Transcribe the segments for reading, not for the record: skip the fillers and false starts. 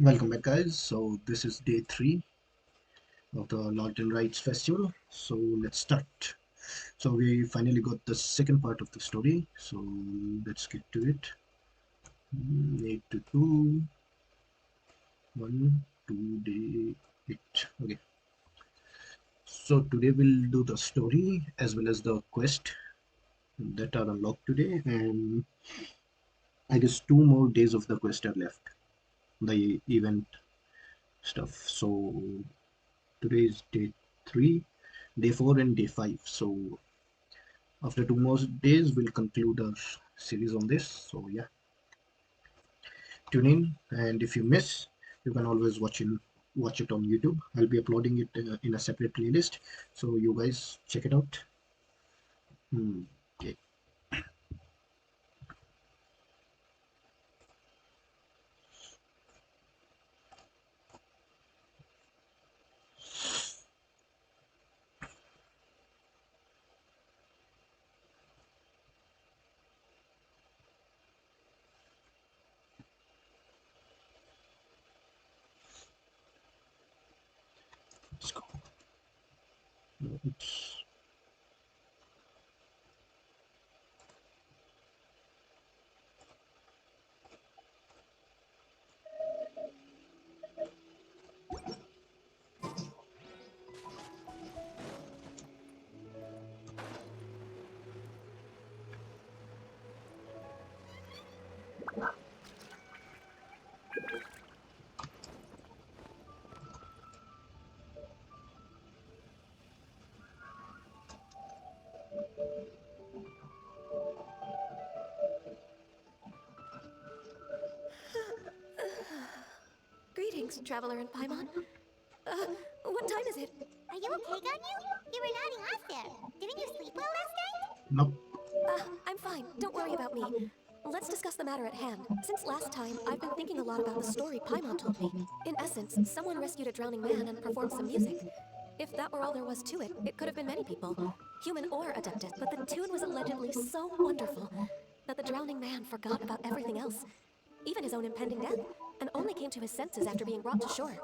Welcome back, guys. So this is day three of the Lantern Rites Festival. So let's start. So we finally got the second part of the story. So let's get to it. 8 to 2, 1, 2, day 8. Okay. So today we'll do the story as well as the quest that are unlocked today, and I guess 2 more days of the quest are left. The event stuff. So today is day three, day four, and day five. So after 2 more days, we'll conclude our series on this. So yeah, tune in, and if you miss, you can always watch it on YouTube. I'll be uploading it in a separate playlist, so you guys check it out. Okay, let's go. Oops. Greetings, Traveler and Paimon. What time is it? Are you okay, Ganyu? You were nodding off there. Didn't you sleep well last night? Nope. I'm fine. Don't worry about me. Let's discuss the matter at hand. Since last time, I've been thinking a lot about the story Paimon told me. In essence, someone rescued a drowning man and performed some music. If that were all there was to it, it could have been many people, human or adeptus, but the tune was allegedly so wonderful that the drowning man forgot about everything else, even his own impending death, and only came to his senses after being brought to shore.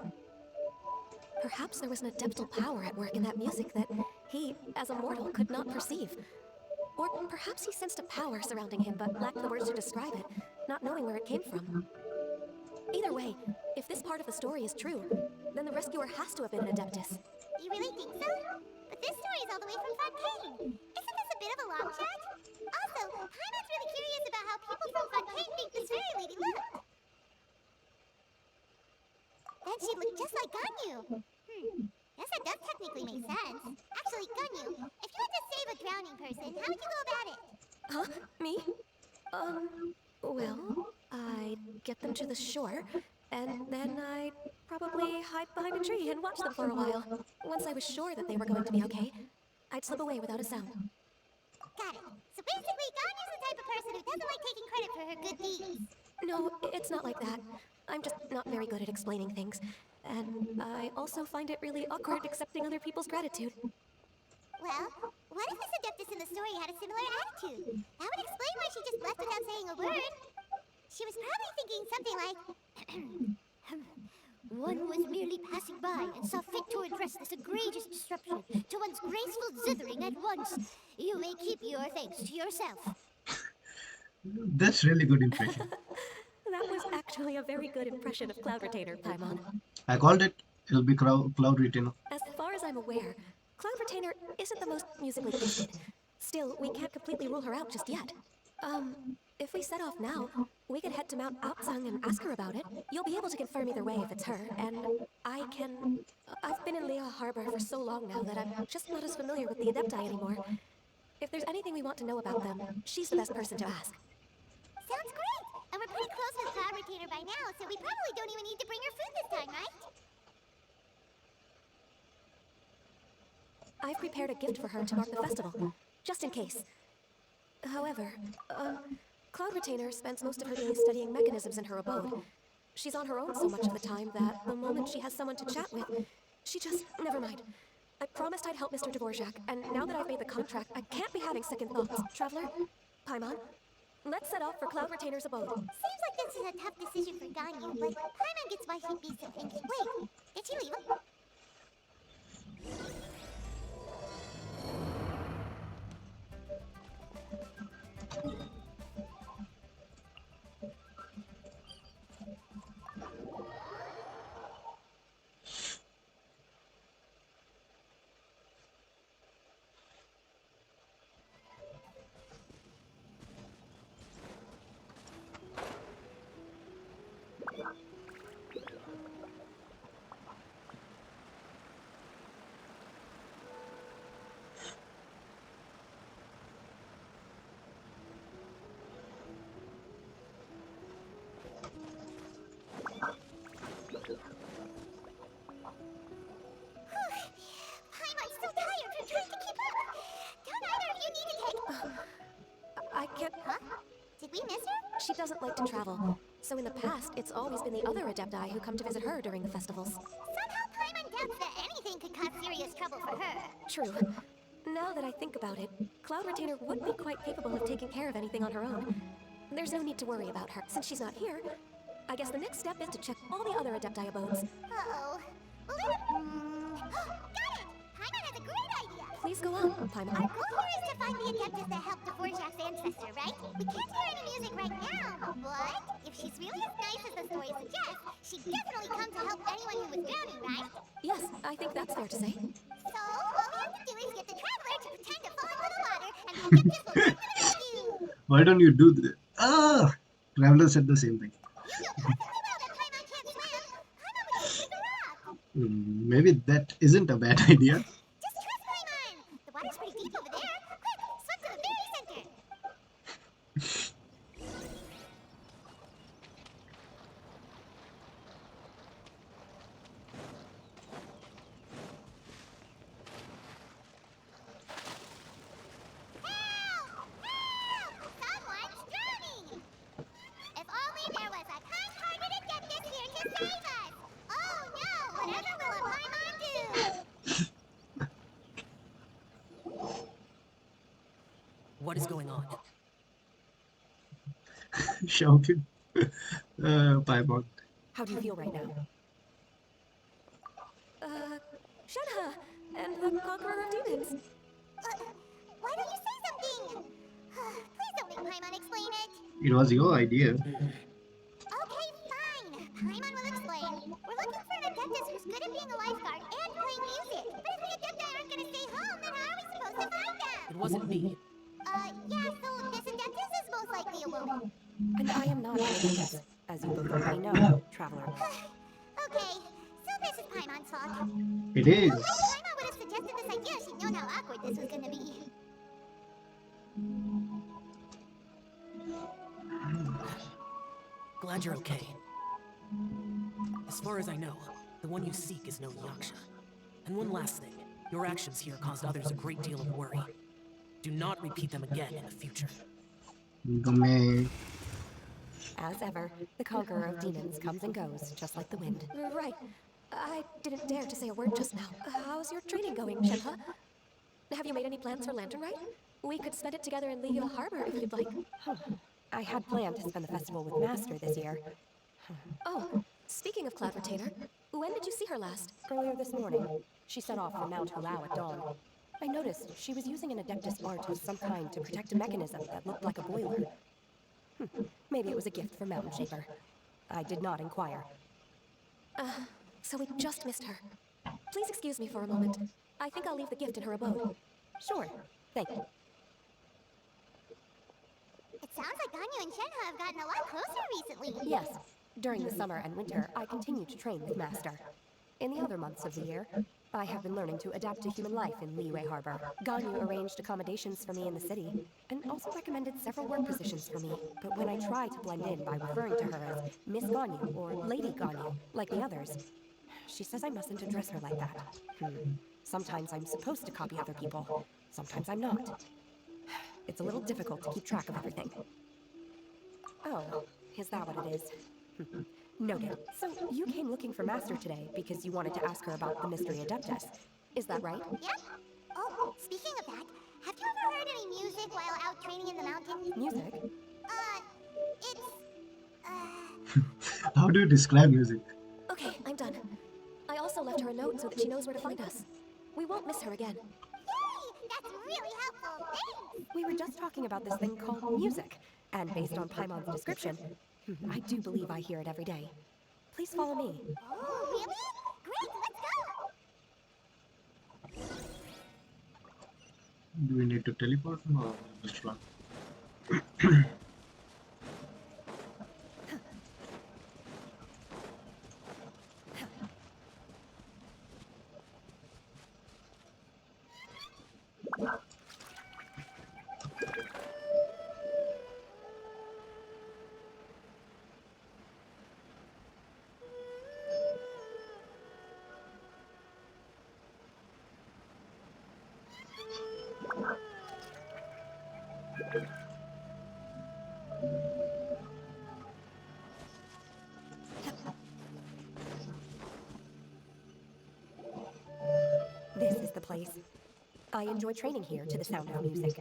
Perhaps there was an adeptal power at work in that music that he, as a mortal, could not perceive. Or perhaps he sensed a power surrounding him but lacked the words to describe it, not knowing where it came from. Either way, if this part of the story is true, then the rescuer has to have been an adeptus. You really think so? But this story is all the way from Fontaine. Isn't this a bit of a long shot? Also, Paimon's really curious about how people from Fontaine think this fairy lady looked. Then she looked just like Ganyu. Guess that does technically make sense. Actually, Ganyu, if you had to save a drowning person, how would you go about it? Huh? Me? Well, I'd get them to the shore, and then I'd probably hide behind a tree and watch them for a while. Once I was sure that they were going to be okay, I'd slip away without a sound. Got it. So basically, Ganyu's the type of person who doesn't like taking credit for her good deeds. No, it's not like that. I'm just not very good at explaining things. And I also find it really awkward accepting other people's gratitude. Well, what if this adeptus in the story had a similar attitude? That would explain why she just left without saying a word. She was probably thinking something like, one was merely passing by and saw fit to address this egregious disruption to one's graceful zithering at once. You may keep your thanks to yourself. That's really good impression. That was actually a very good impression of Cloud Retainer, Paimon. I called it. It'll be Cloud Retainer. As far as I'm aware, Cloud Retainer isn't the most musically gifted. Still, we can't completely rule her out just yet. If we set off now, we could head to Mount Aotsang and ask her about it. You'll be able to confirm either way if it's her, and I can... I've been in Lea Harbor for so long now that I'm just not as familiar with the Adepti anymore. If there's anything we want to know about them, she's the best person to ask. Sounds great! And we're pretty close with Cloud Retainer by now, so we probably don't even need to bring her food this time, right? I've prepared a gift for her to mark the festival, just in case. However, Cloud Retainer spends most of her days studying mechanisms in her abode. She's on her own so much of the time that the moment she has someone to chat with, she just... never mind. I promised I'd help Mr. Dvorak, and now that I've made the contract, I can't be having second thoughts. Traveler? Paimon? Let's set off for Cloud Retainer's abode. Seems like this is a tough decision for Ganyu, but Paimon gets why she'd be so anxious. Wait, did she leave? Paimon's so tired from trying to keep up. Don't either of you need to take... I can't. Huh? Did we miss her? She doesn't like to travel. So in the past, it's always been the other Adepti who come to visit her during the festivals. Somehow Paimon doubts that anything could cause serious trouble for her. True. Now that I think about it, Cloud Retainer would be quite capable of taking care of anything on her own. There's no need to worry about her. Since she's not here, I guess the next step is to check all the other Adepti abodes. Uh-oh. Well, then... Got it! Paimon has a great idea! Please go on, Paimon. Our goal here is to find the Adeptus that helped Dvorak's ancestor, right? We can't hear any music right now, but if she's really as nice as the story suggests, she'd definitely come to help anyone who was drowning, right? Yes, I think that's fair to say. So, all we have to do is get the Traveler to pretend to fall into the water, and the Adeptus will come to the rescue! Why don't you do this? Ah! Traveler said the same thing. You know perfectly well that Paimon can't swim! Paimon would just sweep her up! Maybe that isn't a bad idea. Just trust Paimon! The water's pretty deep over there. Quick, swim to the very center! Help! Help! Someone's drowning! If only there was a kind-hearted Adeptus here to save us! Oh no! Whatever will a Paimon do? What is going on? Shouting. Paimon. How do you feel right now? Shenhe, and the Conqueror of Demons. Why don't you say something? Please don't make Paimon explain it. It was your idea. Okay, fine. Paimon will explain. We're looking for an Adeptus who's good at being a lifeguard and playing music. But if the Adepti aren't gonna stay home, then how are we supposed to find them? It wasn't me. Yeah, so this Adeptus is most likely a woman. And I am not an Adeptus, as you both already know, Traveler. Okay, so this is Paimon's fault. It is. If Paimon would have suggested this idea, she'd known how awkward this was gonna be. Glad you're okay. As far as I know, the one you seek is no Yaksha. And one last thing, your actions here caused others a great deal of worry. Do not repeat them again in the future. Gome. As ever, the Conqueror of Demons comes and goes, just like the wind. Right. I didn't dare to say a word just now. How's your training going, Shenhe? Have you made any plans for Lantern Rite? We could spend it together in Liyue Harbor if you'd like. I had planned to spend the festival with Master this year. Oh, speaking of Cloud Retainer, when did you see her last? Earlier this morning. She set off for Mount Hutao at dawn. I noticed she was using an Adeptus art of some kind to protect a mechanism that looked like a boiler. Maybe it was a gift from Mountain Shaper. I did not inquire. So we just missed her. Please excuse me for a moment. I think I'll leave the gift in her abode. Sure. Thank you. It sounds like Ganyu and Shenhe have gotten a lot closer recently. Yes. During the summer and winter, I continue to train with Master. In the other months of the year, I have been learning to adapt to human life in Liyue Harbor. Ganyu arranged accommodations for me in the city, and also recommended several work positions for me. But when I try to blend in by referring to her as Miss Ganyu or Lady Ganyu, like the others, she says I mustn't address her like that. Sometimes I'm supposed to copy other people, sometimes I'm not. It's a little difficult to keep track of everything. Oh, is that what it is? Noted. So, you came looking for Master today because you wanted to ask her about the Mystery Adeptus. Is that right? Yep. Oh, speaking of that, have you ever heard any music while out training in the mountains? Music? It's, How do you describe music? Okay, I'm done. I also left her a note so that she knows where to find us. We won't miss her again. yay! That's really helpful. Thanks! We were just talking about this thing called music, and based on Paimon's description, I do believe I hear it every day. Please follow me. Oh, really? Great, let's go! Do we need to teleport or just run? This is the place. I enjoy training here to the sound of music.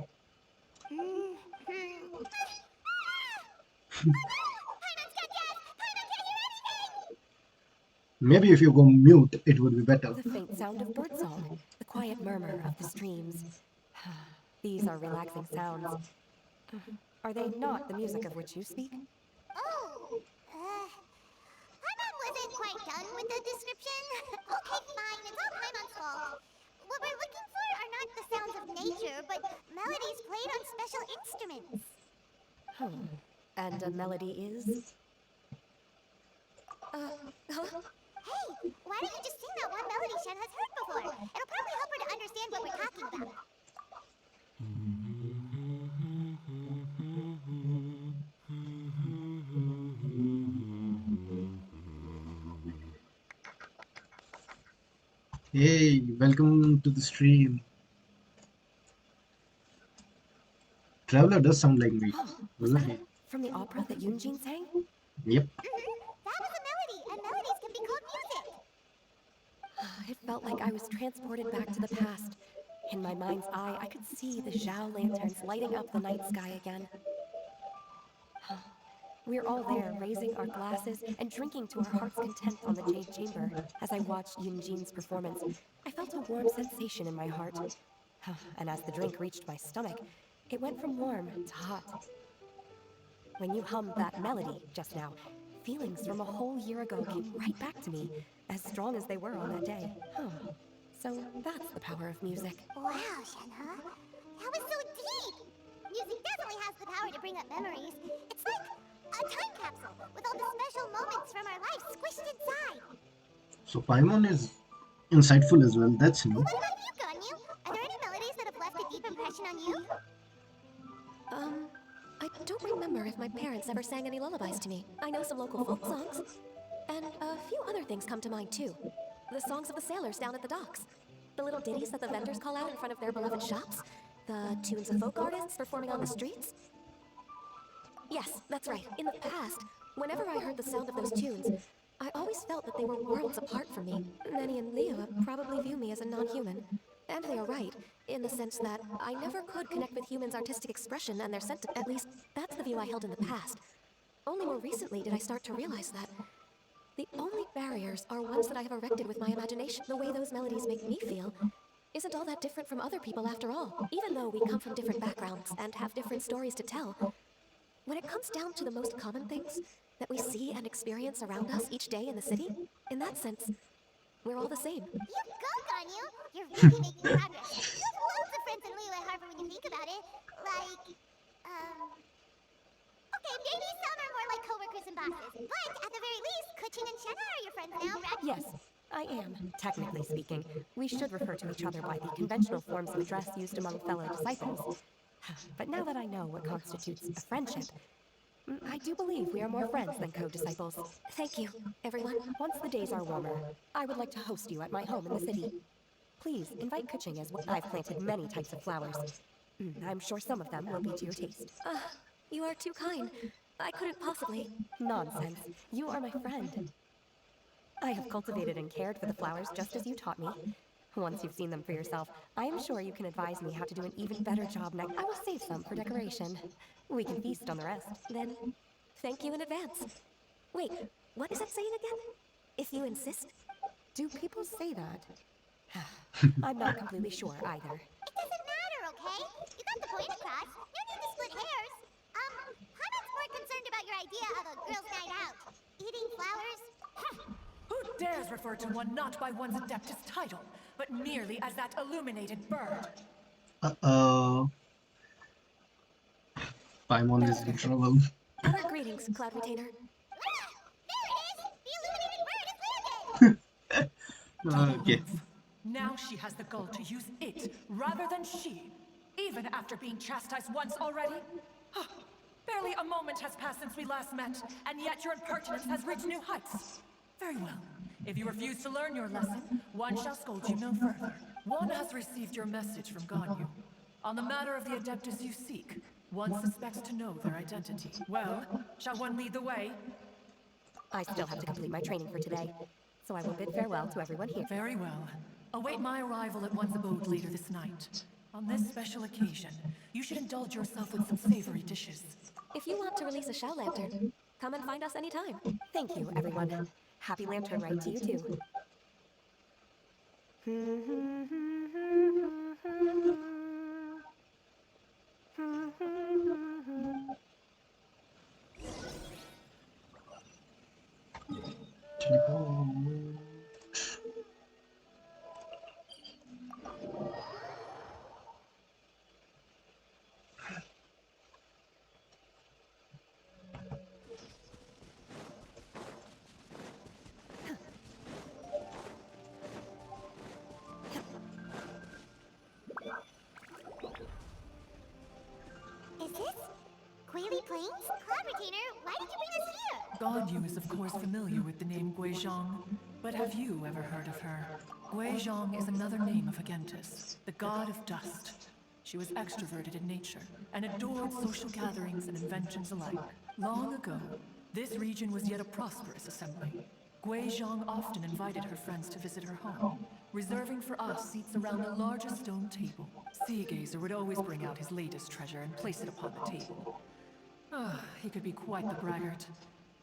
Maybe if you go mute, it would be better. The faint sound of birdsong, the quiet murmur of the streams. These are relaxing sounds. Are they not the music of which you speak? Oh, Paimon wasn't quite done with the description. Okay, fine, it's all Paimon's fault. What we're looking for are not the sounds of nature, but melodies played on special instruments. And a melody is? Huh? Hey, why don't you just sing that one melody Shen has heard before? It'll probably help her to understand what we're talking about. Hey, welcome to the stream. Traveler does sound like me, Was doesn't that he? from the opera that Yunjin sang? Yep. That was a melody, and melodies can be called music. It felt like I was transported back to the past. In my mind's eye, I could see the Zhao lanterns lighting up the night sky again. We're all there, raising our glasses and drinking to our heart's content on the Jade Chamber. As I watched Yunjin's performance, I felt a warm sensation in my heart. And as the drink reached my stomach, it went from warm to hot. When you hummed that melody just now, feelings from a whole year ago came right back to me, as strong as they were on that day. So that's the power of music. Wow, Shenhe. That was so deep! Music definitely has the power to bring up memories. It's like a time capsule with all the special moments from our lives squished inside. So Paimon is insightful as well. That's new. What about you, Ganyu? Are there any melodies that have left a deep impression on you? I don't remember if my parents ever sang any lullabies to me. I know some local folk songs. And a few other things come to mind too. The songs of the sailors down at the docks. The little ditties that the vendors call out in front of their beloved shops. The tunes of folk artists performing on the streets. Yes, that's right. In the past, whenever I heard the sound of those tunes, I always felt that they were worlds apart from me. Nenny and Leo probably view me as a non-human. And they are right, in the sense that I never could connect with humans' artistic expression and their sentiment. At least, that's the view I held in the past. Only more recently did I start to realize that the only barriers are ones that I have erected with my imagination. The way those melodies make me feel isn't all that different from other people after all. Even though we come from different backgrounds and have different stories to tell, when it comes down to the most common things that we see and experience around us each day in the city, in that sense, we're all the same. You go, Ganyu! You're really making progress. You have loads of friends in Liyue Harbor when you think about it. Like, okay, maybe some are more like coworkers and bosses. But at the very least, Kuching and Shenhe are your friends now, right? Yes, I am. Technically speaking, we should refer to each other by the conventional forms of address used among fellow disciples. But now that I know what constitutes a friendship, I do believe we are more friends than co-disciples. Thank you, everyone. Once the days are warmer, I would like to host you at my home in the city. Please invite Kuching as well. I've planted many types of flowers. I'm sure some of them will be to your taste. You are too kind. I couldn't possibly. Nonsense. You are my friend. I have cultivated and cared for the flowers just as you taught me. Once you've seen them for yourself, I am sure you can advise me how to do an even better job next. I will save some for decoration. We can feast on the rest. Then, thank you in advance. Wait, what is that saying again? If you insist? Do people say that? I'm not completely sure either. It doesn't matter, okay? You got the point across. No need to split hairs. Hana's more concerned about your idea of a girls' night out. Eating flowers? Who dares refer to one not by one's Adeptus title, but merely as that illuminated bird? Uh-oh. Paimon is in trouble. Our greetings, Cloud Retainer. Ah, there it is! The illuminated bird has landed! Okay. Now she has the gall to use it rather than she, even after being chastised once already. Barely a moment has passed since we last met, and yet your impertinence has reached new heights. Very well. If you refuse to learn your lesson, one shall scold you no further. One has received your message from Ganyu. On the matter of the Adeptus you seek, one suspects to know their identity. Well, shall one lead the way? I still have to complete my training for today, so I will bid farewell to everyone here. Very well. Await my arrival at one's abode later this night. On this special occasion, you should indulge yourself with some savory dishes. If you want to release a shell lantern, come and find us anytime. Thank you, everyone. Happy Lantern Rite to you too. Teleport. Is this Guili Plains? Cloud Retainer, why did you bring us here? Ganyu is of course familiar with the name Guizhong, but have you ever heard of her? Guizhong is another name of Agentis, the god of dust. She was extroverted in nature and adored social gatherings and inventions alike. Long ago, this region was yet a prosperous assembly. Guizhong often invited her friends to visit her home, reserving for us seats around a larger stone table. Seagazer would always bring out his latest treasure and place it upon the table. He could be quite the braggart.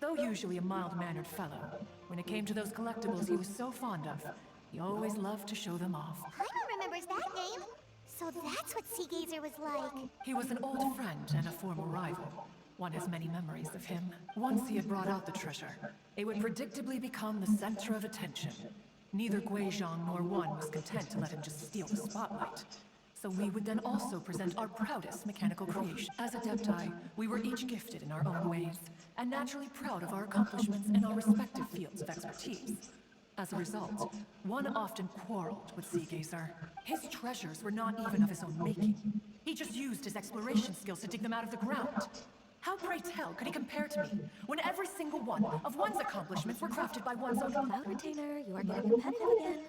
Though usually a mild-mannered fellow, when it came to those collectibles he was so fond of, he always loved to show them off. Paimon remembers that name. So that's what Seagazer was like. He was an old friend and a former rival. One has many memories of him. Once he had brought out the treasure, it would predictably become the center of attention. Neither Guizhong nor one was content to let him just steal the spotlight. So we would then also present our proudest mechanical creation. As Adepti, we were each gifted in our own ways, and naturally proud of our accomplishments in our respective fields of expertise. As a result, one often quarreled with Seagazer. His treasures were not even of his own making. He just used his exploration skills to dig them out of the ground. How, pray tell, could he compare to me, when every single one of one's accomplishments were crafted by one's own... Cloud Retainer, you are getting competitive again.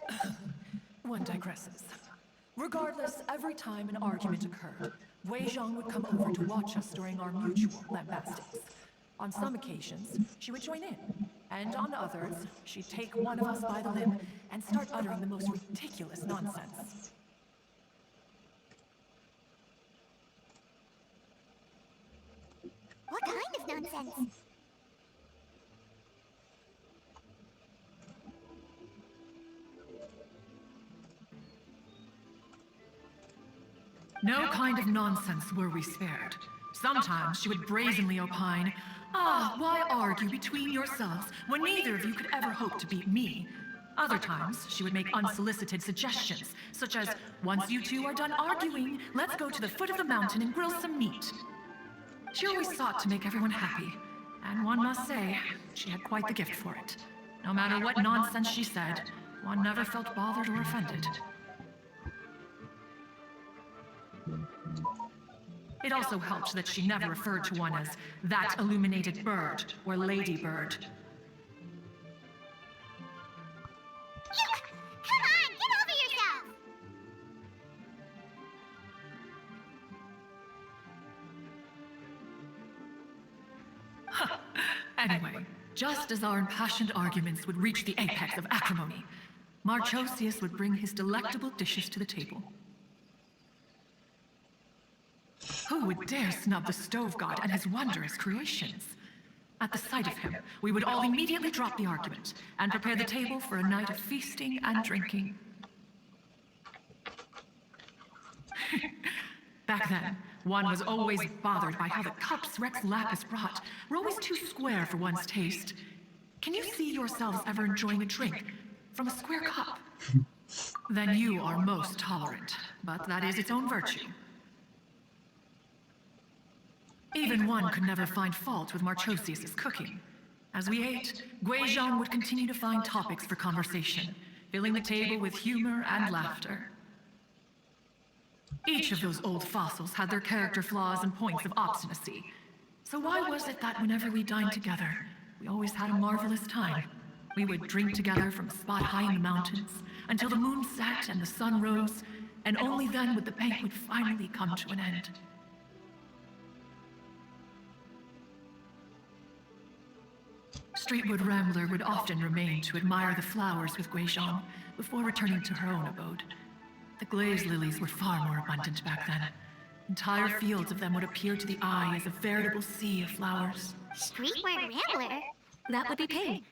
One digresses. Regardless, every time an argument occurred, Wei Zhang would come over to watch us during our mutual lambastings. On some occasions, she would join in, and on others, she'd take one of us by the limb and start uttering the most ridiculous nonsense. What kind of nonsense? No kind of nonsense were we spared. Sometimes she would brazenly opine, why argue between yourselves when neither of you could ever hope to beat me? Other times, she would make unsolicited suggestions, such as, once you two are done arguing, let's go to the foot of the mountain and grill some meat. She always sought to make everyone happy, and one must say, she had quite the gift for it. No matter what nonsense she said, one never felt bothered or offended. It also helped that she never referred to one as that illuminated bird or lady bird. Come on, get over yourself! Anyway, just as our impassioned arguments would reach the apex of acrimony, Marchosius would bring his delectable dishes to the table. Who would dare snub the stove god and his wondrous creations? At the sight of him, we would all immediately drop the argument and prepare the table for a night of feasting and drinking. Back then, one was always bothered by how the cups Rex Lapis brought were always too square for one's taste. Can you see yourselves ever enjoying a drink from a square cup? Then you are most tolerant, but that is its own virtue. Even one could never find fault with Marchosius' cooking. As we ate, Guizhong would continue to find topics for conversation, filling the table with humor and laughter. Each of those old fossils had their character flaws and points of obstinacy. So why was it that whenever we dined together, we always had a marvelous time? We would drink together from a spot high in the mountains, until the moon set and the sun rose, and only then would the banquet finally come to an end. Streetwood Rambler would often remain to admire the flowers with Guizhong before returning to her own abode. The glaze lilies were far more abundant back then. Entire fields of them would appear to the eye as a veritable sea of flowers. Streetwear Rambler? That would be Ping.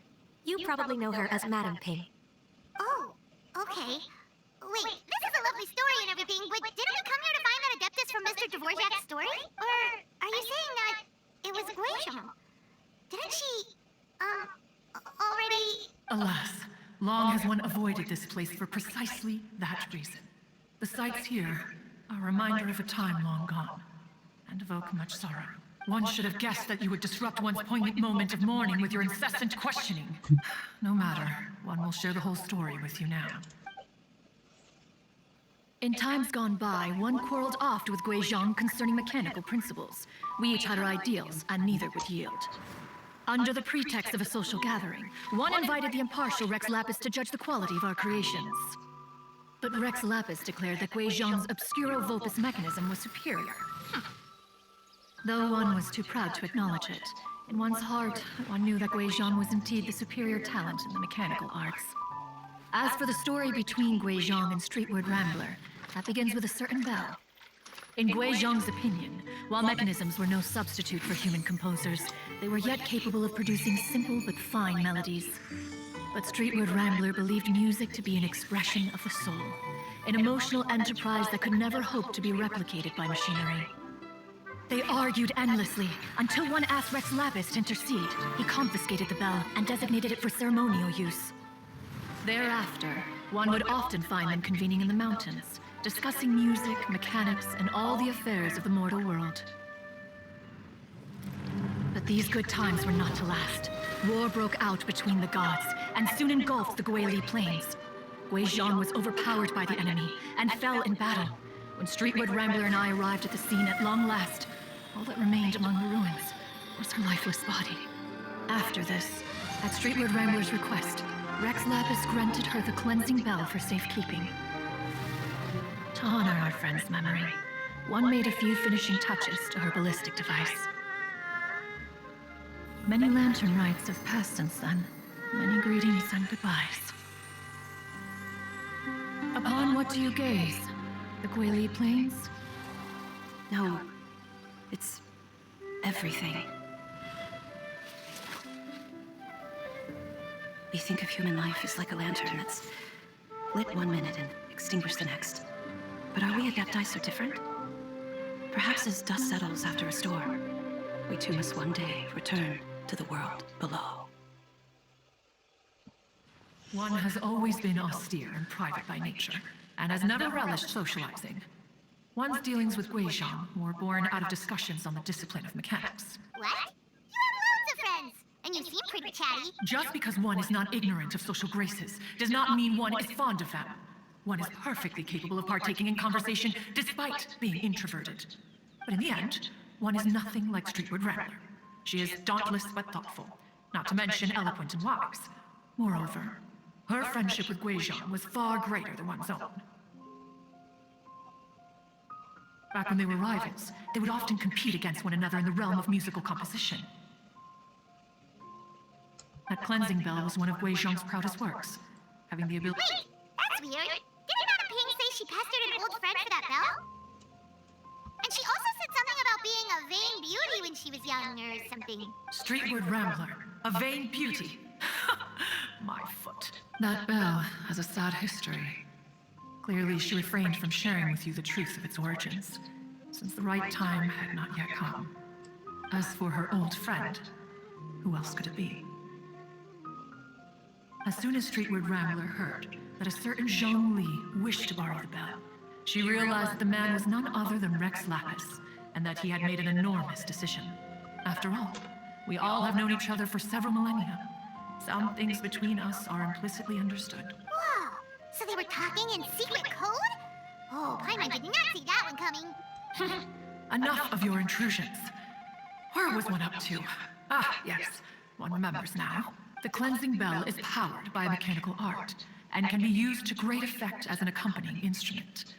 You probably know her as Madam Ping. Oh, okay. Wait, this is a lovely story and everything, but didn't we come here to find that Adeptus from Mr. Dvorak's story? Or are you saying that it was Guizhong? Didn't she, already... Alas, long has one avoided this place for precisely that reason. The sights here are a reminder of a time long gone, and evoke much sorrow. One should have guessed that you would disrupt one's poignant moment of mourning with your incessant questioning. No matter, one will share the whole story with you now. In times gone by, one quarreled oft with Guizhong concerning mechanical principles. We each had our ideals, and neither would yield. Under the pretext of a social gathering, one invited the impartial Rex Lapis to judge the quality of our creations. But Rex Lapis declared that Guizhong's obscuro vulpus mechanism was superior. Though one was too proud to acknowledge it, in one's heart, one knew that Guizhong was indeed the superior talent in the mechanical arts. As for the story between Guizhong and Streetwood Rambler, that begins with a certain bell. In Guizhong's opinion, while mechanisms were no substitute for human composers, they were yet capable of producing simple but fine melodies. But Streetwood Rambler believed music to be an expression of the soul, an emotional enterprise that could never hope to be replicated by machinery. They argued endlessly, until one asked Rex Lapis to intercede. He confiscated the bell and designated it for ceremonial use. Thereafter, one would often find them convening in the mountains, discussing music, mechanics, and all the affairs of the mortal world. But these good times were not to last. War broke out between the gods, and soon engulfed the Guili Plains. Guizhong was overpowered by the enemy, and fell in battle. When Streetwood Rambler and I arrived at the scene at long last, all that remained among the ruins was her lifeless body. After this, at Streetwood Rambler's request, Rex Lapis granted her the cleansing bell for safekeeping. To honor our friend's memory, one made a few finishing touches to her ballistic device. Many lantern rites have passed since then. Many greetings and goodbyes. Upon what do you gaze? The Guili Plains? No, it's everything. We think of human life as like a lantern that's lit one minute and extinguished the next. But are we Adepti so different? Perhaps as dust settles after a storm, we too must one day return to the world below. One has always been austere and private by nature, and has never relished socializing. One's dealings with Guizhong were born out of discussions on the discipline of mechanics. What? You have loads of friends, and you seem pretty chatty. Just because one is not ignorant of social graces does not mean one is fond of them. One is perfectly capable of partaking in conversation despite being introverted. But in the end, one is nothing like Streetwood Rambler. She is dauntless but thoughtful, not to mention eloquent and wise. Moreover, her friendship with Guizhong was far greater than one's own. Back when they were rivals, they would often compete against one another in the realm of musical composition. That cleansing bell was one of Guizhong's proudest works. having the ability. Wait, that's weird. Didn't Madam Ping say she pestered an old friend for that bell? And she also said something about being a vain beauty when she was young or something. Streetward Rambler, a vain beauty. My foot. That bell has a sad history. Clearly, she refrained from sharing with you the truth of its origins, since the right time had not yet come. As for her old friend, who else could it be? As soon as Streetward Rambler heard that a certain Zhong Li wished to borrow the bell, she realized that the man was none other than Rex Lapis, and that he had made an enormous decision. After all, we all have known each other for several millennia. Some things between us are implicitly understood. Whoa, so they were talking in secret code? Oh, Paimon did not see that one coming. Enough of your intrusions. Where was one up to? Ah, yes, one remembers now. The cleansing bell is powered by a mechanical art, and can be used to great effect as an accompanying instrument.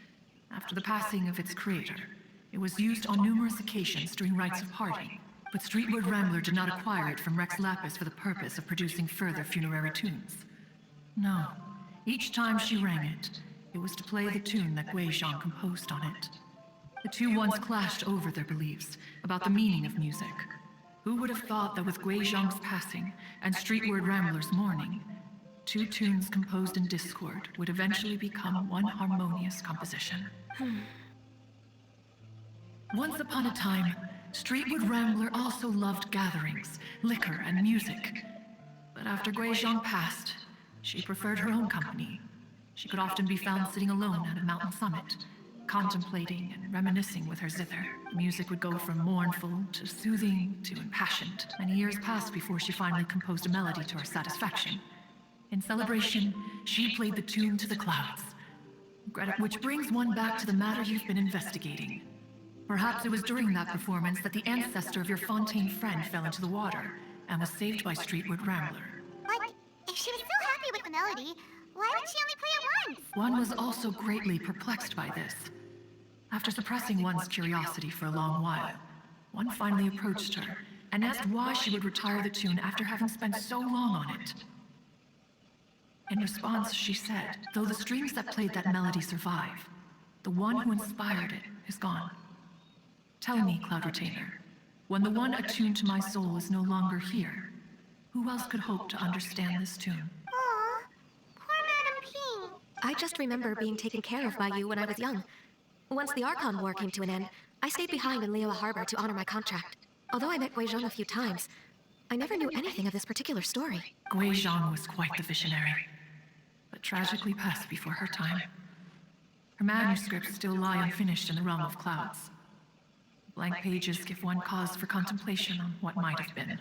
After the passing of its creator, it was used on numerous occasions during rites of parting, but Streetward Rambler did not acquire it from Rex Lapis for the purpose of producing further funerary tunes. No, each time she rang it, it was to play the tune that Guizhong composed on it. The two once clashed over their beliefs about the meaning of music. Who would have thought that with Guizhong's passing and Streetward Rambler's mourning, two tunes composed in discord would eventually become one harmonious composition? Once upon a time, Streetward Rambler also loved gatherings, liquor, and music. But after Guizhong passed, she preferred her own company. She could often be found sitting alone at a mountain summit, contemplating and reminiscing with her zither. The music would go from mournful to soothing to impassioned. Many years passed before she finally composed a melody to her satisfaction. In celebration, she played the tune to the clouds. Which brings one back to the matter you've been investigating. Perhaps it was during that performance that the ancestor of your Fontaine friend fell into the water and was saved by Streetward Rambler. But if she was so happy with the melody, why would she only play it once? One was also greatly perplexed by this. After suppressing one's curiosity for a long while, one finally approached her and asked why she would retire the tune after having spent so long on it. In response, she said, though the strings that played that melody survive, the one who inspired it is gone. Tell me, Cloud Retainer, when the one attuned to my soul is no longer here, who else could hope to understand this tune? Aw, poor Madam Ping. I just remember being taken care of by you when I was young. Once the Archon War came to an end, I stayed behind in Liyue Harbor to honor my contract. Although I met Guizhong a few times, I never knew anything of this particular story. Guizhong was quite the visionary, but tragically passed before her time. Her manuscripts still lie unfinished in the realm of clouds. Blank pages give one cause for contemplation on what might have been.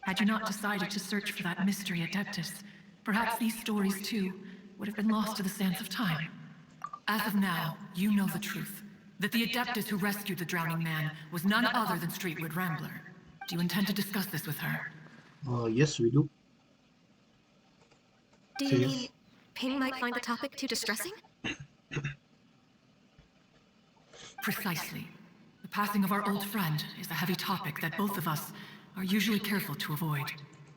Had you not decided to search for that mystery Adeptus, perhaps these stories too would have been lost to the sands of time. As of now, you know the truth, that the Adeptus who rescued the drowning man was none other than Streetward Rambler. Do you intend to discuss this with her? Yes, we do. Do you mean Ping might find the topic too distressing? Precisely. The passing of our old friend is a heavy topic that both of us are usually careful to avoid.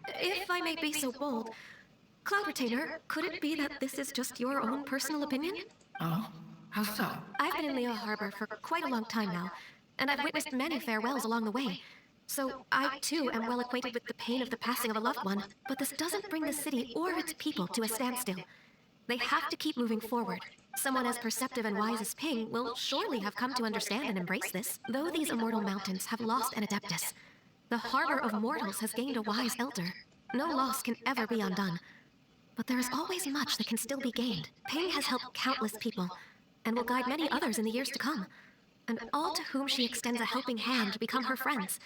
If I may be so bold, Cloud Retainer, could it be that this is just your own personal opinion? Oh? How so? I've been in Liyue Harbor for quite a long time now, and I've witnessed many farewells along the way. So I, too, am well acquainted with the pain of the passing of a loved one. But this doesn't bring the city or its people to a standstill. They have to keep moving forward. Someone as perceptive and wise as Ping will surely have come to understand and embrace this. Though these immortal mountains have lost an Adeptus, the harbor of mortals has gained a wise elder. No loss can ever be undone. But there is always much that can still be gained. Ping has helped countless people, and will guide many others in the years to come. And all to whom she extends a helping hand become her friends.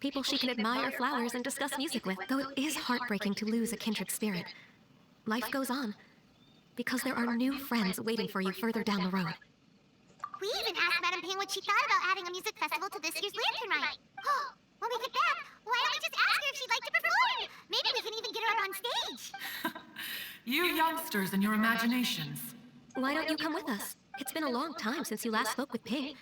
People she can admire flowers and discuss music with, though it is heartbreaking to lose a kindred spirit. Life goes on, because there are new friends waiting for you further down the road. We even asked Madam Ping what she thought about adding a music festival to this year's Lantern Rite. Oh, when we get back, why don't we just ask her if she'd like to perform? Maybe we can even get her up on stage. You youngsters and your imaginations. Why don't you come with us? It's been a long time since you last spoke with Ping,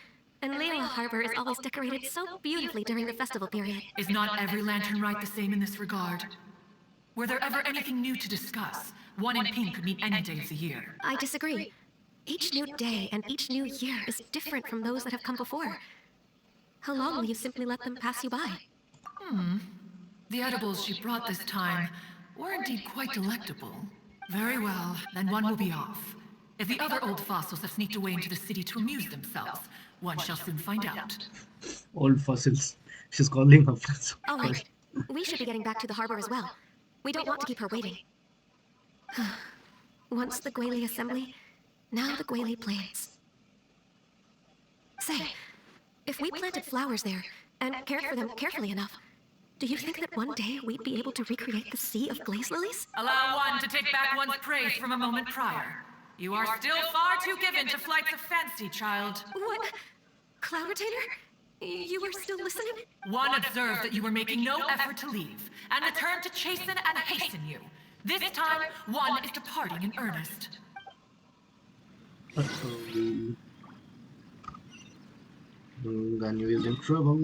and Liyue Harbor is always decorated so beautifully during the festival period. Is not every Lantern Rite the same in this regard? Were there ever anything new to discuss? One in pink could mean any day of the year. I disagree. Each new day and each new year is different from those that have come before. How long will you simply let them pass you by? The edibles she brought this time were indeed quite delectable. Very well, then one will be off. If the other old fossils have sneaked away into the city to amuse themselves, one shall soon find out. Old fossils. She's calling her friends. All right. We should be getting back to the harbor as well. We don't want to keep her waiting. Once the Guili Assembly, now the Guili Plains. Say, if we planted flowers there and cared for them carefully enough, do you think that one day we'd be able to recreate the sea of glaze lilies? Allow one to take back one's praise from a moment prior. You are still far too given to flights of fancy, child. What? Cloud Retainer? You were still listening? One observed that you were making no effort to leave, and returned to chasten and hasten you. This time, one is departing in earnest. Uh-oh. Ganyu is in trouble.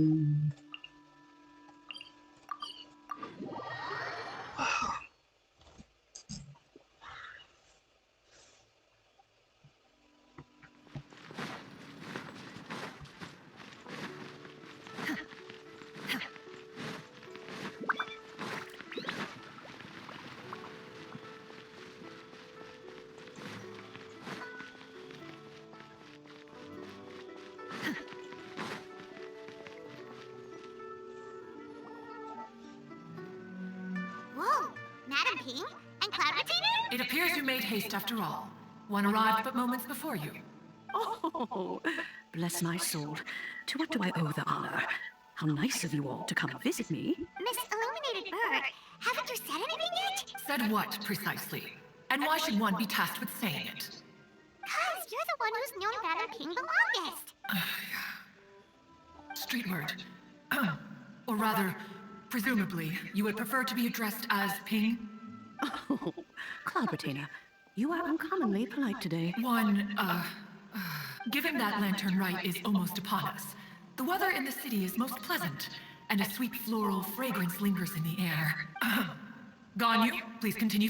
Whoa, Madam Ping and Cloud Retainer? It appears you made haste after all. One arrived but moments before you. Oh, bless my soul. To what do I owe the honor? How nice of you all to come and visit me. Miss Illuminated Bird, haven't you said anything yet? Said what, precisely? And why should one be tasked with saying it? Cause you're the one who's known Madam Ping the longest. Street word. Or rather, presumably, you would prefer to be addressed as Ping? Oh, Cloud Retainer, you are uncommonly polite today. Given that Lantern Rite is almost upon us, the weather in the city is most pleasant, and a sweet floral fragrance lingers in the air. Ganyu, please continue.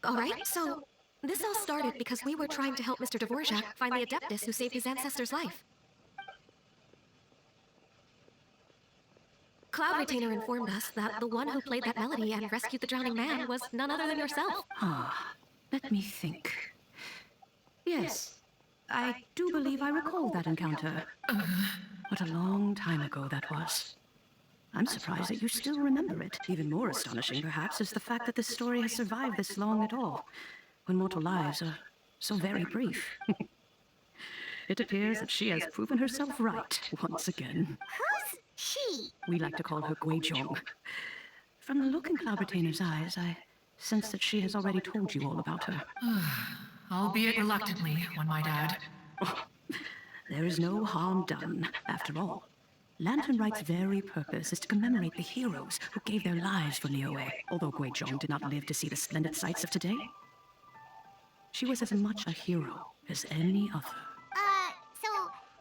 All right, so this all started because we were trying to help Mr. Dvorak find the Adeptus who saved his ancestor's life. Cloud Retainer informed us that the one who played that melody and rescued the drowning man was none other than yourself. Let me think. Yes, I do believe I recall that encounter. What a long time ago that was. I'm surprised that you still remember it. Even more astonishing, perhaps, is the fact that this story has survived this long at all, when mortal lives are so very brief. It appears that she has proven herself right once again. Who's she? We like to call her Guizhong. From the look in Cloud Retainer's eyes, I sense that she has already told you all about her. Albeit reluctantly, one might add. There is no harm done, after all. Lantern Rite's very purpose is to commemorate the heroes who gave their lives for Niobe, although Guizhong did not live to see the splendid sights of today. She was as much a hero as any other. So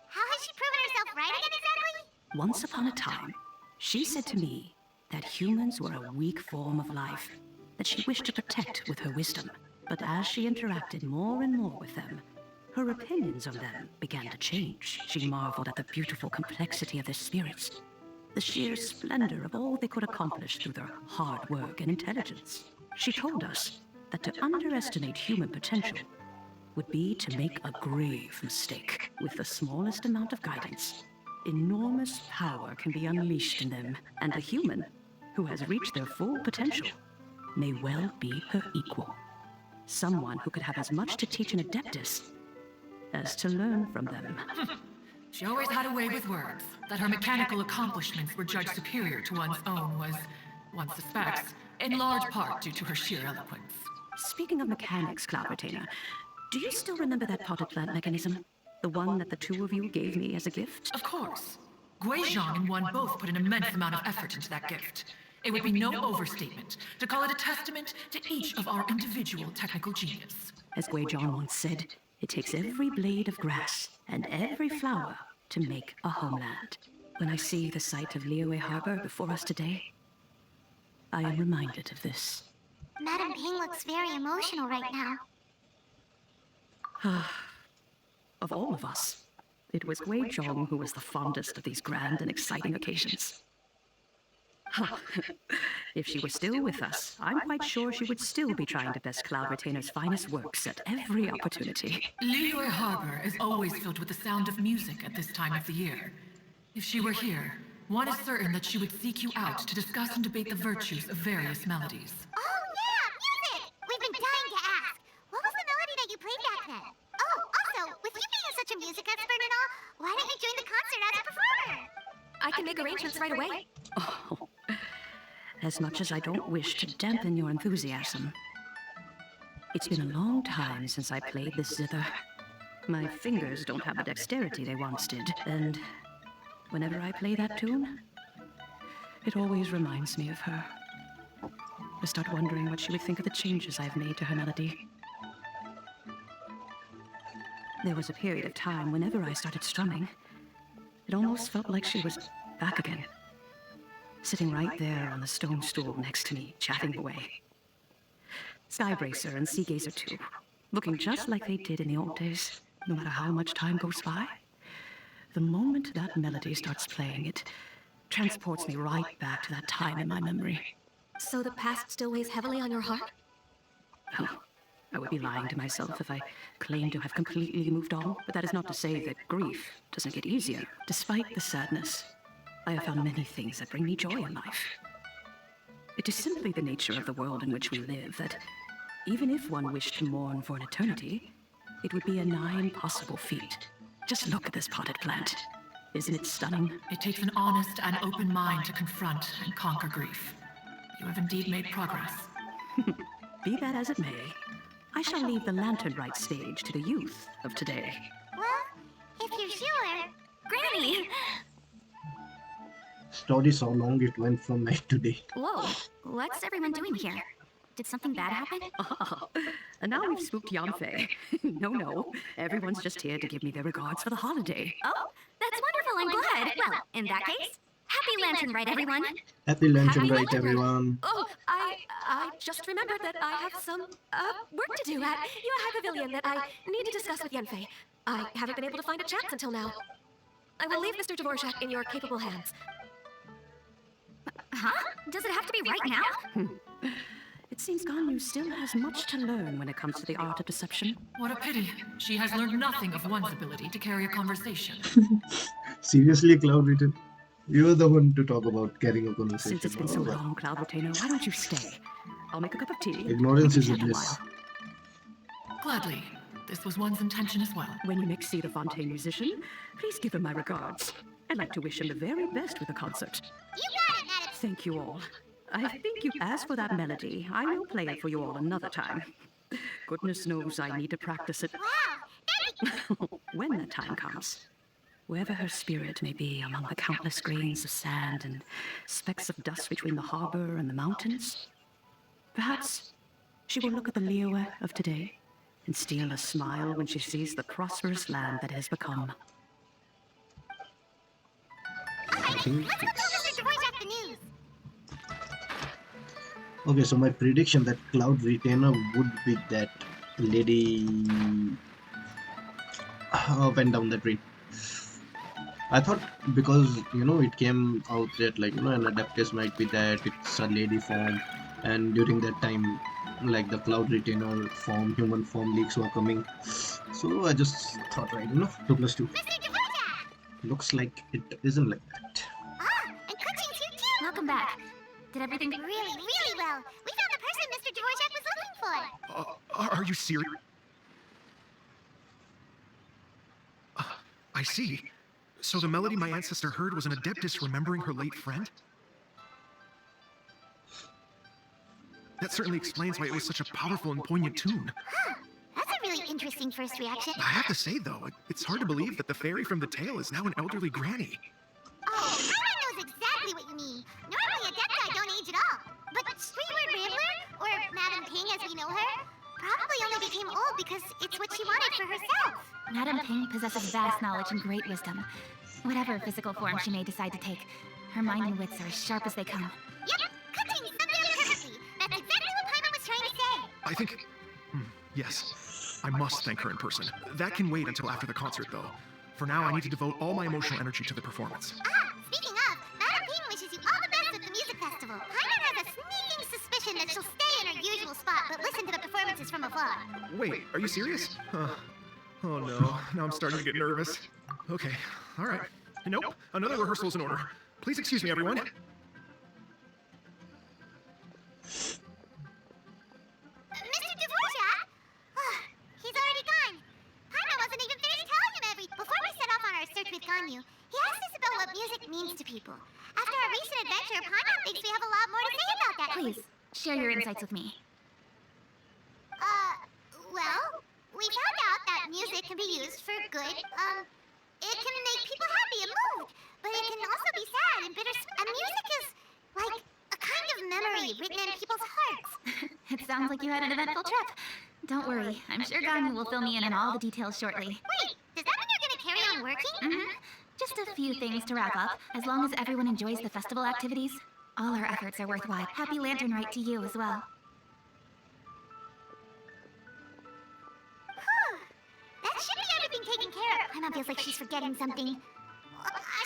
how has she proven herself right again exactly? Once upon a time, she said to me that humans were a weak form of life, that she wished to protect with her wisdom. But as she interacted more and more with them, her opinions on them began to change. She marveled at the beautiful complexity of their spirits, the sheer splendor of all they could accomplish through their hard work and intelligence. She told us that to underestimate human potential would be to make a grave mistake. With the smallest amount of guidance, enormous power can be unleashed in them, and a human who has reached their full potential may well be her equal. Someone who could have as much to teach an Adeptus as to learn from them. She always had a way with words. That her mechanical accomplishments were judged superior to one's own was, one suspects, in large part due to her sheer eloquence. Speaking of mechanics, Cloud Retainer, do you still remember that potted plant mechanism? The one that the two of you gave me as a gift? Of course. Guizhong and one both put an immense amount of effort into that gift. It would be no overstatement to call it a testament to each of our individual technical genius. As Guizhong once said, it takes every blade of grass and every flower to make a homeland. When I see the sight of Liyue Harbor before us today, I am reminded of this. Madam Ping looks very emotional right now. Of all of us, it was Gui Zhong who was the fondest of these grand and exciting occasions. If she were still with us, I'm quite sure she would still be trying to best Cloud Retainer's finest works at every opportunity. Liyue Harbor is always filled with the sound of music at this time of the year. If she were here, one is certain that she would seek you out to discuss and debate the virtues of various melodies. Oh yeah, music! We've been dying to ask. What was the melody that you played back then? Oh, also, with you being such a music expert and all, why don't you join the concert as a performer? I can make arrangements right away. Oh, as much as I don't wish to dampen your enthusiasm, it's been a long time since I played this zither. My fingers don't have the dexterity they once did, and whenever I play that tune, it always reminds me of her. I start wondering what she would think of the changes I've made to her melody. There was a period of time whenever I started strumming, it almost felt like she was back again, sitting right there on the stone stool next to me, chatting away. Skybracer and Seagazer too, looking just like they did in the old days, no matter how much time goes by. The moment that melody starts playing, it transports me right back to that time in my memory. So the past still weighs heavily on your heart? Well, I would be lying to myself if I claimed to have completely moved on, but that is not to say that grief doesn't get easier. Despite the sadness, I have found many things that bring me joy in life. It is simply the nature of the world in which we live that, even if one wished to mourn for an eternity, it would be a nigh impossible feat. Just look at this potted plant. Isn't it stunning? It takes an honest and open mind to confront and conquer grief. You have indeed made progress. Be that as it may, I shall leave the Lantern Rite stage to the youth of today. Well, if you're sure. Granny! Story so long it went from night to day. Whoa, what's everyone doing here? Did something bad happen? And now we've spooked Yanfei. No, everyone's just here to give me their regards for the holiday. Oh, that's wonderful, I'm glad. Well, in that case, happy Lantern Rite, everyone. Happy Lantern Happy Rite, Lantern Rite. everyone. Oh, I just remembered that I have some, work to do at Yuehai Pavilion that I need to discuss with Yanfei. I haven't been able to find a chance until now. I will leave Mr. Dvorak in your capable hands. Huh? Does it have to be right now? It seems Ganyu still has much to learn when it comes to the art of deception. What a pity. She has learned nothing of one's ability to carry a conversation. Seriously, Cloud Written? You're the one to talk about carrying a conversation. Since it's been so long, Cloud Retainer, why don't you stay? I'll make a cup of tea. Ignorance We is can a chat bliss. while. Gladly. This was one's intention as well. When you next see the Fontaine musician, please give him my regards. I'd like to wish him the very best with the concert. You got it, Madam. Thank you all. I think you asked for that melody. I will play it for you all another time. Goodness knows I need to practice it. Wow, When that time comes, wherever her spirit may be among the countless grains of sand and specks of dust between the harbor and the mountains, perhaps she will look at the Liyue of today and steal a smile when she sees the prosperous land that it has become. I think let's go it's... Mr. Dvorak the news. Okay, so my prediction that Cloud Retainer would be that lady went down the tree. I thought because it came out that an Adeptus might be that it's a lady form, and during that time like the Cloud Retainer form, human form leaks were coming. So I just thought 2 plus 2. Mr. Dvorak! Looks like it isn't like that. Ah, and Kuching too. Welcome back. Did everything really, really well? We found the person Mr. Dvorak was looking for. Are you serious? I see. So the melody my ancestor heard was an Adeptus remembering her late friend? That certainly explains why it was such a powerful and poignant tune. Huh, that's a really interesting first reaction. I have to say, though, it's hard to believe that the fairy from the tale is now an elderly granny. Oh, Ira knows exactly what you mean. Normally Adepti don't age at all. But Streetward Rambler, or Madam Ping as we know her, probably only became old because it's what she wanted for herself. Madame Ping possesses vast knowledge and great wisdom. Whatever physical form she may decide to take, her mind and wits are as sharp as they come. Yep, Cutting summed it up perfectly. That's exactly what Paimon was trying to say. I think. Yes. I must thank her in person. That can wait until after the concert, though. For now, I need to devote all my emotional energy to the performance. Speaking of, Madame Ping wishes you all the best with the music festival. Paimon has a sneaking suspicion that she'll stay in her usual spot, but listen to the performances from afar. Wait, are you serious? Oh no, now I'm starting to get nervous. Okay, alright. Nope, another rehearsal is in order. Please excuse me, everyone. Mr. Dvorak? He's already gone. Paimon wasn't even finished telling him everything. Before we set off on our search with Ganyu, he asked us about what music means to people. After our recent adventure, Paimon thinks we have a lot more to say about that. Please, share your insights with me. Well, we found out that music can be used for good. It can make people happy and moved, but it can also be sad and bittersweet. And music is like a kind of memory written in people's hearts. It sounds like you had an eventful trip. Don't worry, I'm sure Ganyu will fill me in on all the details shortly. Wait, does that mean you're gonna carry on working? Just a few things to wrap up. As long as everyone enjoys the festival activities, all our efforts are worthwhile. Happy Lantern Rite to you as well. That should be everything taken care of. Paimon feels like she's forgetting something.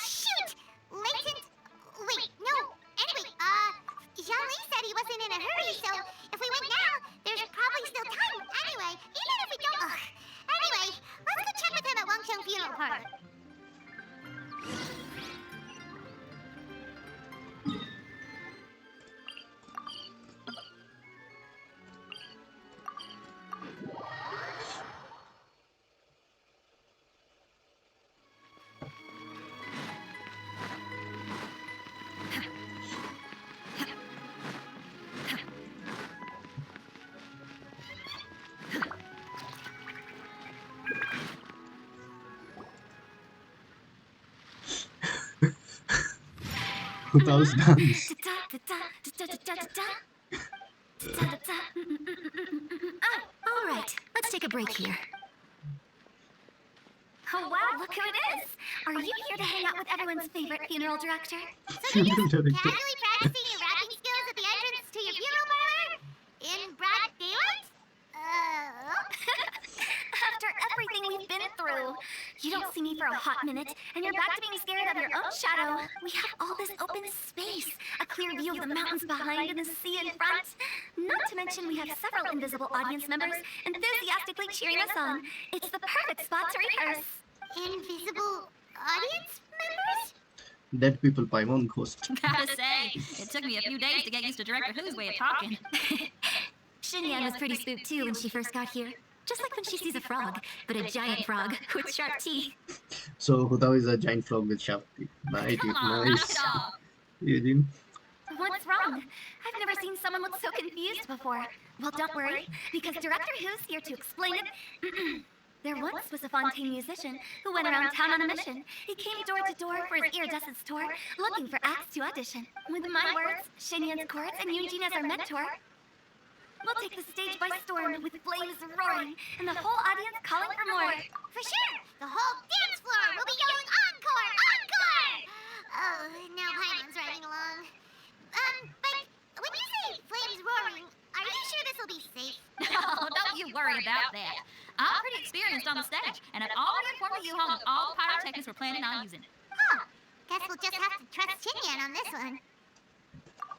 Shoot! Latent... Wait, no. Anyway, Jean Lee said he wasn't in a hurry, so if we went now, there's probably still time. Anyway, even if we don't... Anyway, let's go check with him at Wangcheng Funeral Parlor. Hutao's dance. All right, let's take a break here. Oh wow, look who it is! Are you here to hang out with everyone's favorite funeral director? Funeral director. Casually practicing your rapping skills at the entrance to your funeral parlor? In broad daylight? After everything we've been through, you don't see me for a hot minute, and you're back to being scared of your own shadow. We have all this open space, a clear view of the mountains behind and the sea in front. Not to mention we have several invisible audience members enthusiastically cheering us on. It's the perfect spot to rehearse. Invisible audience members? Dead people Paimon ghost. Gotta say, it took me a few days to get used to Director Who's way of talking. Xinyan was pretty spooked too when she first got here. Just like when she sees a frog, but a giant frog with sharp teeth. So Hutao is a giant frog with sharp teeth. Nice. Come on, knock it off. Eugene. What's wrong? I've never seen someone look so confused before. Well, don't worry, because Director Who's here to explain it. There once was a Fontaine musician who went around town on a mission. He came door to door for his iridescence tour, looking for acts to audition. With my words, Xinyan's chords, and Yunjin as our mentor, we'll take the stage by storm with flames roaring and the whole audience calling for more. For sure! The whole dance floor will be yelling encore! Encore! Oh, now Paimon's riding along. But when you say flames roaring, are you sure this will be safe? No, don't you worry about that. I'm pretty experienced on the stage, and I've already informed you home of all the pyrotechnics we're planning on using. Guess we'll just have to trust Xinyan on this one.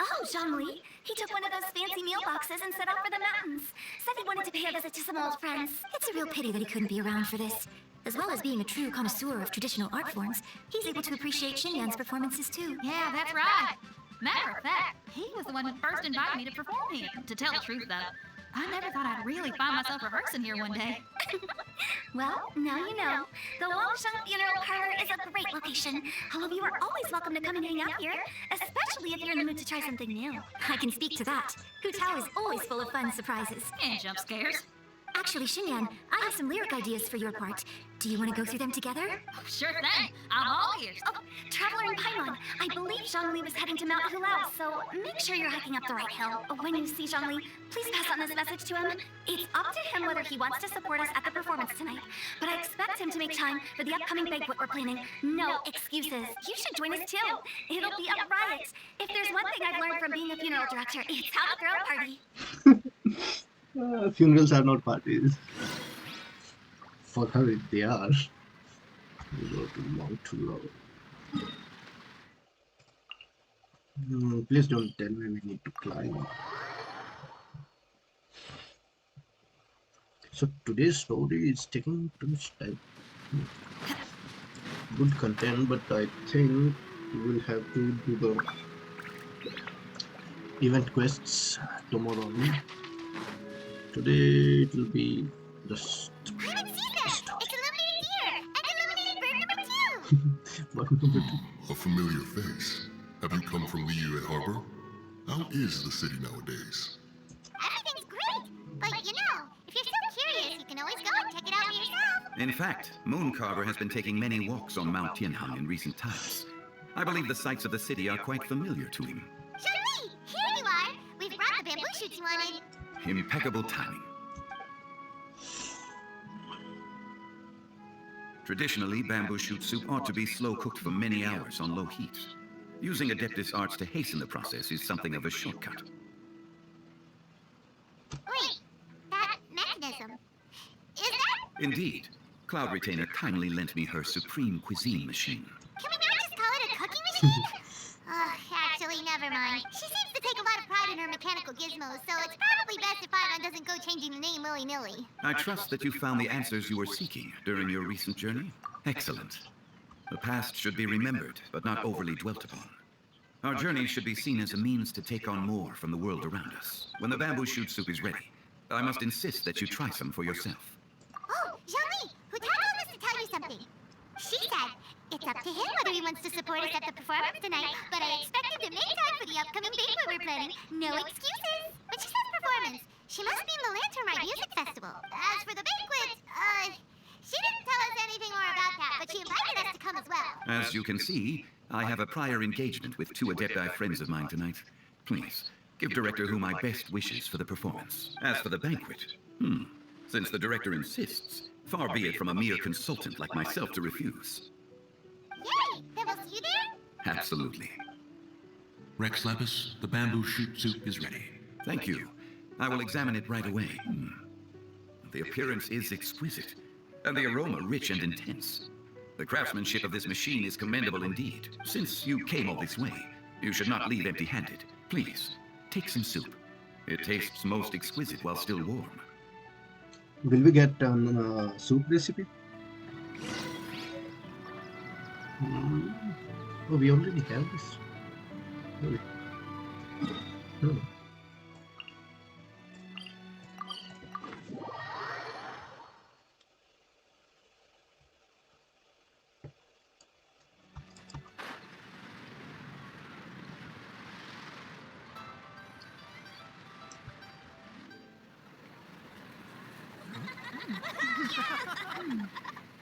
Oh, Zhongli. He took one of those fancy meal boxes and set off for the mountains. Said he wanted to pay a visit to some old friends. It's a real pity that he couldn't be around for this. As well as being a true connoisseur of traditional art forms, he's able to appreciate Xinyan's performances too. Yeah, that's right. Matter of fact, he was the one who first invited me to perform here. To tell the truth, though, I never thought I'd really find myself rehearsing here one day. Well, now you know. The Wangsheng Funeral Parlor is a great location. All of you are always welcome to come and hang out here, especially if you're in the mood to try something new. I can speak to that. Hutao is always full of fun surprises. And jump scares. Actually, Xinyan, I have some lyric ideas for your part. Do you want to go through them together? Sure thing. I'm all ears. Oh, Traveler in Paimon, I believe Zhongli was heading to Mount Hutao, so make sure you're hiking up the right hill. When you see Zhongli, please pass on this message to him. It's up to him whether he wants to support us at the performance tonight, but I expect him to make time for the upcoming banquet we're planning. No excuses. You should join us too. It'll be a riot. If there's one thing I've learned from being a funeral director, it's how to throw a party. Funerals are not parties. For her, they are. We go to Mount Road. Please don't tell me we need to climb. So today's story is taking too much time. Good content, but I think we will have to do the event quests tomorrow only. Today it will be just. I haven't seen that! It's illuminated deer! And illuminated bird number 2! What number 2? A familiar face. Have you come from Liyue Harbor? How is the city nowadays? Everything's great! But you know, if you're so curious, you can always go and check it out for yourself! In fact, Mooncarver has been taking many walks on Mount Tianhang in recent times. I believe the sights of the city are quite familiar to him. Zhongli! Here you are! We've brought the bamboo shoots you wanted! Impeccable timing. Traditionally, bamboo shoot soup ought to be slow-cooked for many hours on low heat. Using Adeptus arts to hasten the process is something of a shortcut. Wait, that mechanism. Is that? Indeed. Cloud Retainer kindly lent me her supreme cuisine machine. Can we not just call it a cooking machine? Actually, never mind. She seems to take a lot of pride in her mechanical gizmos, so it's probably best if Paimon doesn't go changing the name willy-nilly. I trust that you found the answers you were seeking during your recent journey. Excellent. The past should be remembered, but not overly dwelt upon. Our journey should be seen as a means to take on more from the world around us. When the bamboo shoot soup is ready, I must insist that you try some for yourself. Oh, Zhongli! Hutao told us to tell you something. She said, it's up to him whether he wants to support us at the performance tonight, but I expect him to make time for the upcoming banquet we're planning. No excuses! When she says performance, she must mean the Lantern Rite Music Festival. As for the banquet, she didn't tell us anything more about that, but she invited us to come as well. As you can see, I have a prior engagement with 2 Adepti friends of mine tonight. Please, give Director Hu my best wishes for the performance. As for the banquet, since the Director insists, far be it from a mere consultant like myself to refuse. Yay! Then we'll see you there? Absolutely. Rex Lapis, the bamboo shoot soup is ready. Thank you. I will examine it right away. The appearance is exquisite, and the aroma rich and intense. The craftsmanship of this machine is commendable indeed. Since you came all this way, you should not leave empty-handed. Please, take some soup. It tastes most exquisite while still warm. Will we get soup recipe? Oh, we already have this. Oh.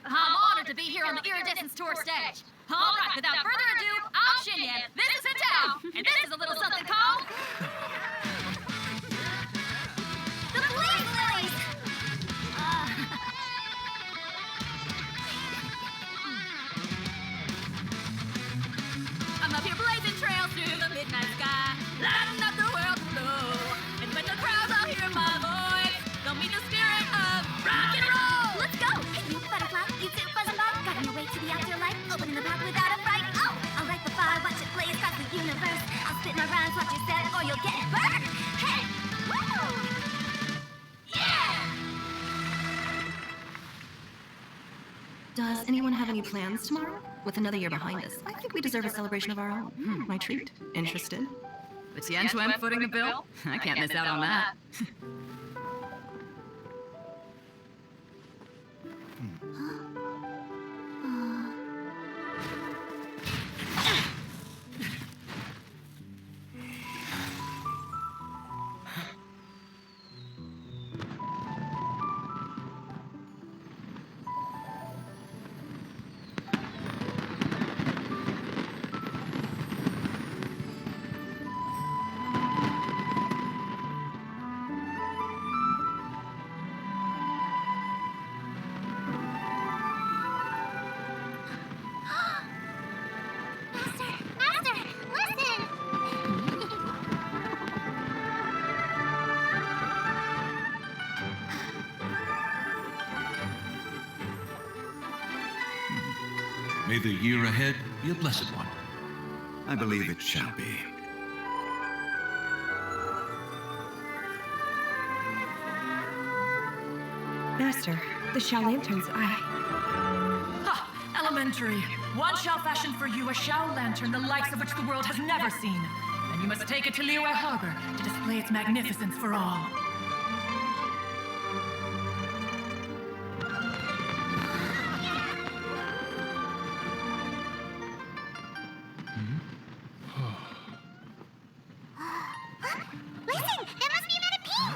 I'm honored to be here on the Iridescence Tour stage. All right, without further ado, I'm Xinyan, this is Hutao, and this is a little something called... The Blaze Lilies! I'm up here blazing trails through the midnight sky, lighting up the world below. And when the crowds all hear my voice, they'll meet the spirit of rock and roll. Let's go! Hey, you butterfly, you too, buzzing by, guiding your way to the afterlife, opening the path without a fright. Oh, I'll light the fire, watch it blaze across the universe. I'll spit my rhymes, watch you set, or you'll get burned. Hey! Woo! Yeah! Does anyone have any plans tomorrow? With another year behind us, I think we deserve a celebration of our own. My treat. Interested? The Tian Chime footing the bill? I can't miss out on that. May the year ahead be a blessed one. I believe it shall be. Master, the Shao Lanterns, Ha! Elementary! One shall fashion for you a Shao Lantern the likes of which the world has never seen. And you must take it to Liyue Harbor to display its magnificence for all. Listen! There must be another ping!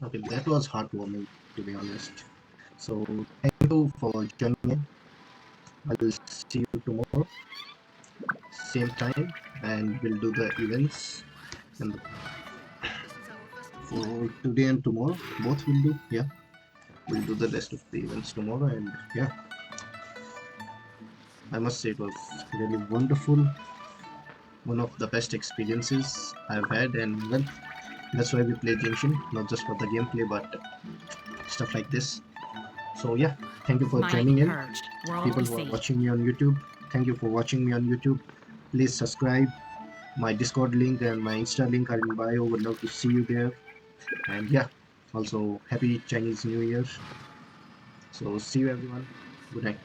Okay, that was heartwarming, to be honest. So thank you for joining in. I will see you tomorrow, same time, and we'll do the events. And for today and tomorrow, both will do. Yeah, we'll do the rest of the events tomorrow. And yeah, I must say it was really wonderful. One of the best experiences I've had, and well, that's why we play Genshin, not just for the gameplay, but stuff like this. So yeah, thank you for joining in. People who are watching me on YouTube, thank you for watching me on YouTube. Please subscribe. My Discord link and my Insta link are in bio. Would love to see you there. And yeah, also happy Chinese New Year. So see you everyone. Good night.